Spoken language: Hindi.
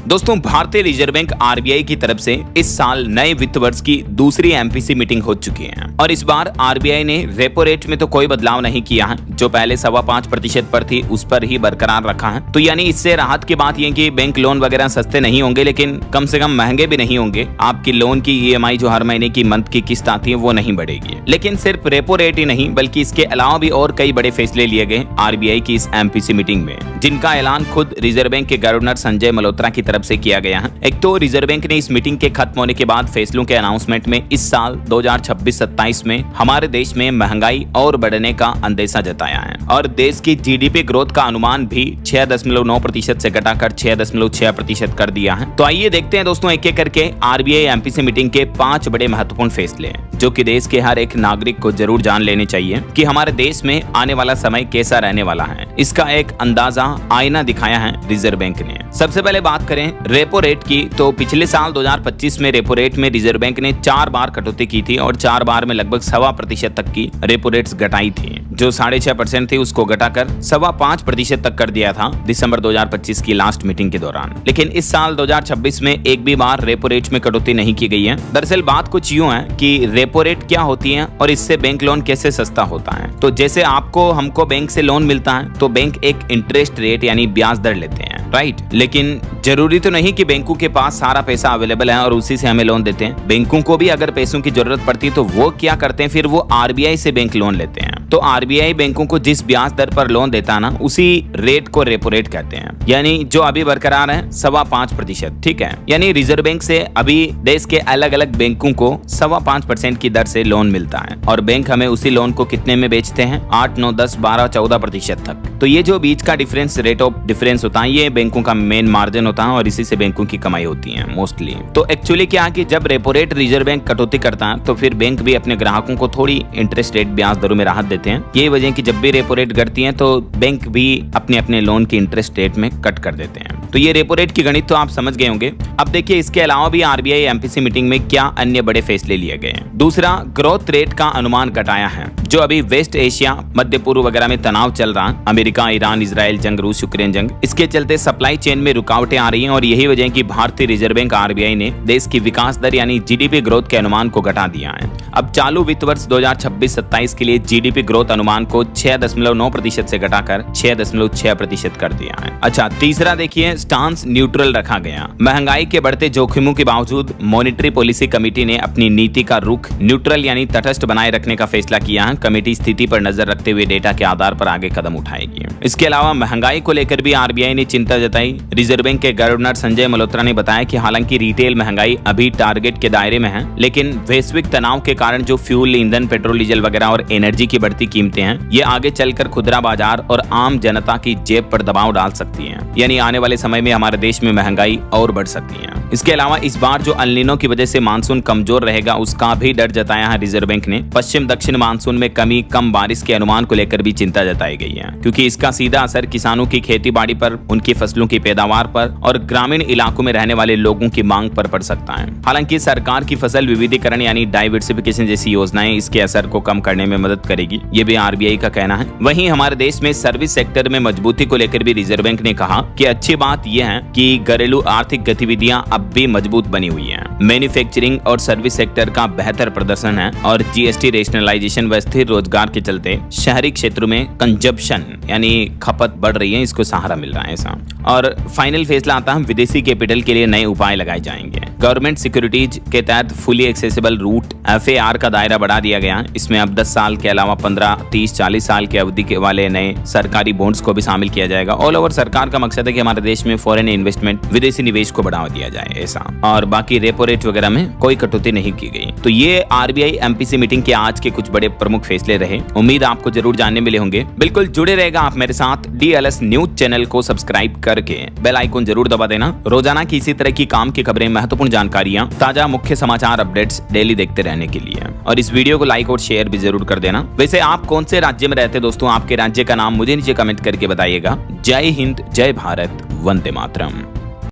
दोस्तों, भारतीय रिजर्व बैंक आरबीआई की तरफ से इस साल नए वित्त वर्ष की दूसरी एमपीसी मीटिंग हो चुकी है और इस बार आरबीआई ने रेपो रेट में तो कोई बदलाव नहीं किया है। जो पहले 5.25% पर थी उस पर ही बरकरार रखा है। तो यानी इससे राहत की बात यह कि बैंक लोन वगैरह सस्ते नहीं होंगे, लेकिन कम से कम महंगे भी नहीं होंगे। आपकी लोन की ईएमआई जो हर महीने की मंथ की किस्त आती है वो नहीं बढ़ेगी। लेकिन सिर्फ रेपो रेट ही नहीं बल्कि इसके अलावा भी और कई बड़े फैसले लिए गए आरबीआई की इस एमपीसी मीटिंग में, जिनका ऐलान खुद रिजर्व बैंक के गवर्नर संजय मल्होत्रा की तरफ से किया गया है। एक तो रिजर्व बैंक ने इस मीटिंग के खत्म होने के बाद फैसलों के अनाउंसमेंट में इस साल 2026-27 में हमारे देश में महंगाई और बढ़ने का अंदेशा जताया है और देश की जीडीपी ग्रोथ का अनुमान भी 6.9% से घटाकर 6.6% कर दिया है। तो आइए देखते हैं दोस्तों एक एक करके आरबीआई एमपीसी मीटिंग के 5 बड़े महत्वपूर्ण फैसले जो कि देश के हर एक नागरिक को जरूर जान लेने चाहिए कि हमारे देश में आने वाला समय कैसा रहने वाला है। इसका एक अंदाजा आईना दिखाया है रिजर्व बैंक ने। सबसे पहले बात करें रेपो रेट की, तो पिछले साल 2025 में रेपो रेट में रिजर्व बैंक ने 4 बार कटौती की थी और 4 बार में लगभग 1.25% तक की रेपो रेट्स घटाई थी। जो 6.5% थी उसको घटाकर 5.25% तक कर दिया था दिसंबर 2025 की लास्ट मीटिंग के दौरान। लेकिन इस साल 2026 में एक भी बार रेपो रेट में कटौती नहीं की गई है। दरअसल बात कुछ यूं है कि रेपो रेट क्या होती है और इससे बैंक लोन कैसे सस्ता होता है। तो जैसे आपको हमको बैंक से लोन मिलता है तो बैंक एक इंटरेस्ट रेट यानी ब्याज दर लेते हैं, राइट। लेकिन जरूरी तो नहीं कि बैंकों के पास सारा पैसा अवेलेबल है और उसी से हमें लोन देते हैं। बैंकों को भी अगर पैसों की जरूरत पड़ती है तो वो क्या करते हैं, फिर वो आरबीआई से बैंक लोन लेते हैं। तो आरबीआई बैंकों को जिस ब्याज दर पर लोन देता है ना, उसी रेट को रेपो रेट कहते हैं, यानी जो अभी बरकरार है 5.25%। ठीक है, यानी रिजर्व बैंक से अभी देश के अलग अलग बैंकों को 5.25% की दर से लोन मिलता है और बैंक हमें उसी लोन को कितने में बेचते हैं, 8, 9, 10, 12, 14% तक। तो ये जो बीच का डिफरेंस, रेट ऑफ डिफरेंस होता है, ये बैंकों का मेन मार्जिन होता है और इसी से बैंकों की कमाई होती है मोस्टली। तो एक्चुअली क्या है कि जब रेपो रेट रिजर्व बैंक कटौती करता है तो फिर बैंक भी अपने ग्राहकों को थोड़ी इंटरेस्ट रेट ब्याज दरों में राहत देते हैं। यही वजह कि जब भी रेपो रेट घटती है तो बैंक भी अपने लोन की इंटरेस्ट रेट में कट कर देते हैं। तो ये रेपो रेट की गणित तो आप समझ गए होंगे। अब देखिए इसके अलावा भी आरबीआई एमपीसी मीटिंग में क्या अन्य बड़े फैसले लिए गए हैं। दूसरा, ग्रोथ रेट का अनुमान घटाया है। जो अभी वेस्ट एशिया, मध्य पूर्व वगैरह में तनाव चल रहा है, अमेरिका, ईरान, इजराइल जंग, रूस यूक्रेन जंग, इसके चलते सप्लाई चेन में रुकावटें आ रही हैं और यही वजह है कि भारतीय रिजर्व बैंक आरबीआई ने देश की विकास दर यानी जीडीपी ग्रोथ के अनुमान को घटा दिया है। अब चालू वित्त वर्ष 2026-27 के लिए जीडीपी ग्रोथ अनुमान को 6.9% से घटाकर 6.6% कर दिया है। अच्छा, तीसरा देखिए, स्टांस न्यूट्रल रखा गया। महंगाई के बढ़ते जोखिमों के बावजूद मॉनेटरी पॉलिसी कमेटी ने अपनी नीति का रुख न्यूट्रल यानी तटस्थ बनाए रखने का फैसला किया है। कमेटी स्थिति पर नजर रखते हुए डेटा के आधार पर आगे कदम उठाएगी। इसके अलावा महंगाई को लेकर भी आरबीआई ने चिंता जताई। रिजर्व बैंक के गवर्नर संजय मल्होत्रा ने बताया कि हालांकि रिटेल महंगाई अभी टारगेट के दायरे में है, लेकिन वैश्विक तनाव के कारण जो फ्यूल, ईंधन, पेट्रोल, डीजल वगैरह और एनर्जी की बढ़ती कीमतें हैं, ये आगे चलकर खुदरा बाजार और आम जनता की जेब पर दबाव डाल सकती हैं। यानी आने वाले समय में हमारे देश में महंगाई और बढ़ सकती है। इसके अलावा इस बार जो अल नीनो की वजह से मानसून कमजोर रहेगा उसका भी डर जताया है रिजर्व बैंक ने। पश्चिम दक्षिण मानसून में कमी, कम बारिश के अनुमान को लेकर भी चिंता जताई गई है, क्योंकि इसका सीधा असर किसानों की खेती बाड़ी पर, उनकी फसलों की पैदावार पर और ग्रामीण इलाकों में रहने वाले लोगों की मांग पर पड़ सकता है। हालांकि सरकार की फसल विविधीकरण यानी डाइवर्सिफिकेशन जैसी योजनाएं इसके असर को कम करने में मदद करेगी, ये भी आरबीआई का कहना है। वहीं हमारे देश में सर्विस सेक्टर में मजबूती को लेकर भी रिजर्व बैंक ने कहा कि अच्छी बात यह है कि घरेलू आर्थिक गतिविधियां अब भी मजबूत बनी हुई हैं। मैन्युफैक्चरिंग और सर्विस सेक्टर का बेहतर प्रदर्शन है और जीएसटी रेशनलाइजेशन व स्थिर रोजगार के चलते शहरी क्षेत्रों में कंजप्शन यानी खपत बढ़ रही है, इसको सहारा मिल रहा है ऐसा। और फाइनल फैसला आता है, विदेशी कैपिटल के लिए नए उपाय लगाए जाएंगे। गवर्नमेंट सिक्योरिटीज के तहत फुली एक्सेसिबल रूट एफएआर का दायरा बढ़ा दिया गया। इसमें अब 10 साल के अलावा 15, 30, 40 साल की अवधि के वाले नए सरकारी बॉन्ड्स को भी शामिल किया जाएगा। ऑल ओवर सरकार का मकसद है कि हमारे देश में फॉरेन इन्वेस्टमेंट, विदेशी निवेश को बढ़ावा दिया जाए ऐसा। और बाकी रेपो रेट वगैरह में कोई कटौती नहीं की गई। तो ये आरबीआई एमपीसी मीटिंग के आज के कुछ बड़े प्रमुख फैसले रहे। उम्मीद आपको जरूर जानने मिले होंगे। बिल्कुल जुड़े रहेगा आप मेरे साथ। डीएलएस न्यूज चैनल को सब्सक्राइब करके बेल आइकन जरूर दबा देना। रोजाना की इसी तरह की काम की खबरें, महत्वपूर्ण जानकारियां, ताजा मुख्य समाचार अपडेट्स डेली देखते रहने के लिए। और इस वीडियो को लाइक और शेयर भी जरूर कर देना। वैसे आप कौन से राज्य में रहते दोस्तों, आपके राज्य का नाम मुझे नीचे कमेंट करके बताइएगा। जय हिंद, जय भारत, वंदे मातरम।